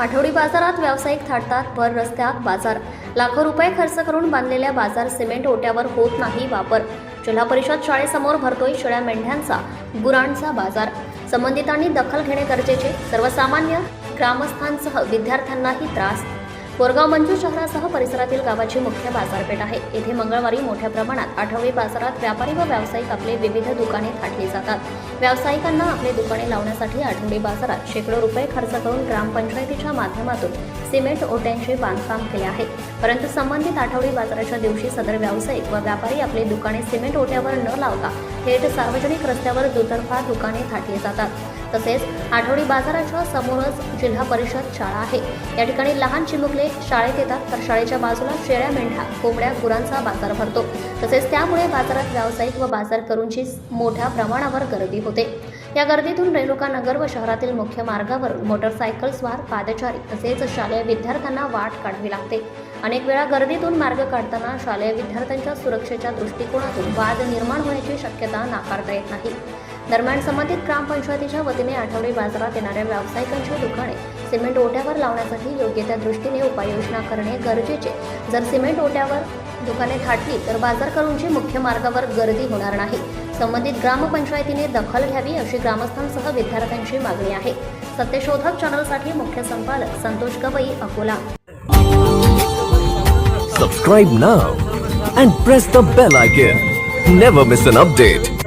आठवडी बाजारात व्यावसायिक थाटतात भर रस्त्यात बाजार. लाखो रुपये खर्च करून बांधलेल्या बाजार सिमेंट ओट्यावर होत नाही वापर. जिल्हा परिषद शाळेसमोर भरतोय शेळ्या मेंढ्यांचा गुरांचा बाजार. संबंधितांनी दखल घेणे गरजेचे. सर्वसामान्य ग्रामस्थांसह विद्यार्थ्यांनाही त्रास. कोरगाव मंजू शहरासह परिसरातील गावाची मुख्य बाजारपेठ आहे. येथे मंगळवारी मोठ्या प्रमाणात आठवडी बाजारात व्यापारी व व्यावसायिक आपले विविध दुकाने थाटली जातात. व्यावसायिकांना आपले दुकाने लावण्यासाठी आठवडी बाजारात शेकडो रुपये खर्च करून ग्रामपंचायतीच्या माध्यमातून सिमेंट ओट्यांचे बांधकाम केले आहे. परंतु संबंधित आठवडी बाजाराच्या दिवशी सदर व्यावसायिक व व्यापारी आपले दुकाने सिमेंट ओट्यावर न लावता थेट सार्वजनिक रस्त्यावर दुतर्फा दुकाने थाटली जातात. तसेच आठवडी बाजाराच्या समोरच जिल्हा परिषद शाळा आहे. या ठिकाणी लहान चिमुकले शाळेत येतात, तर शाळेच्या बाजूला शेळ्या मेंढ्या कोंबड्या गुरांचा बाजार भरतो. तसेच त्यामुळे बाजारात व्यावसायिक व बाजार करूंची मोठ्या प्रमाणावर गर्दी होते. या गर्दीतून रेणुकानगर व शहरातील मुख्य मार्गावर मोटरसायकल स्वार, पादचारी तसेच शालेय विद्यार्थ्यांना वाट काढावी लागते. अनेक वेळा गर्दीतून मार्ग काढताना शालेय विद्यार्थ्यांच्या सुरक्षेच्या दृष्टिकोनातून वाद निर्माण होण्याची शक्यता नाकारता येत नाही. दरम्यान संबंधित ग्रामपंचायतीच्या वतीने आठवडी बाजारात येणाऱ्या व्यावसायिकांची दुकाने सिमेंट ओट्यावर लावण्यासाठी योग्य त्या दृष्टीने उपाययोजना करणे गरजेचे. जर सिमेंट ओट्यावर दुकाने थाटली तर बाजार करूंची मुख्य मार्गावर गर्दी होणार नाही. संबंधित ग्रामपंचायतीने दखल घ्यावी अशी ग्रामस्थांसह विद्यार्थ्यांची मागणी आहे. सत्यशोधक चॅनलसाठी मुख्य संपादक Santosh Gavai, Akola. Subscribe now and press the bell icon. Never miss an update.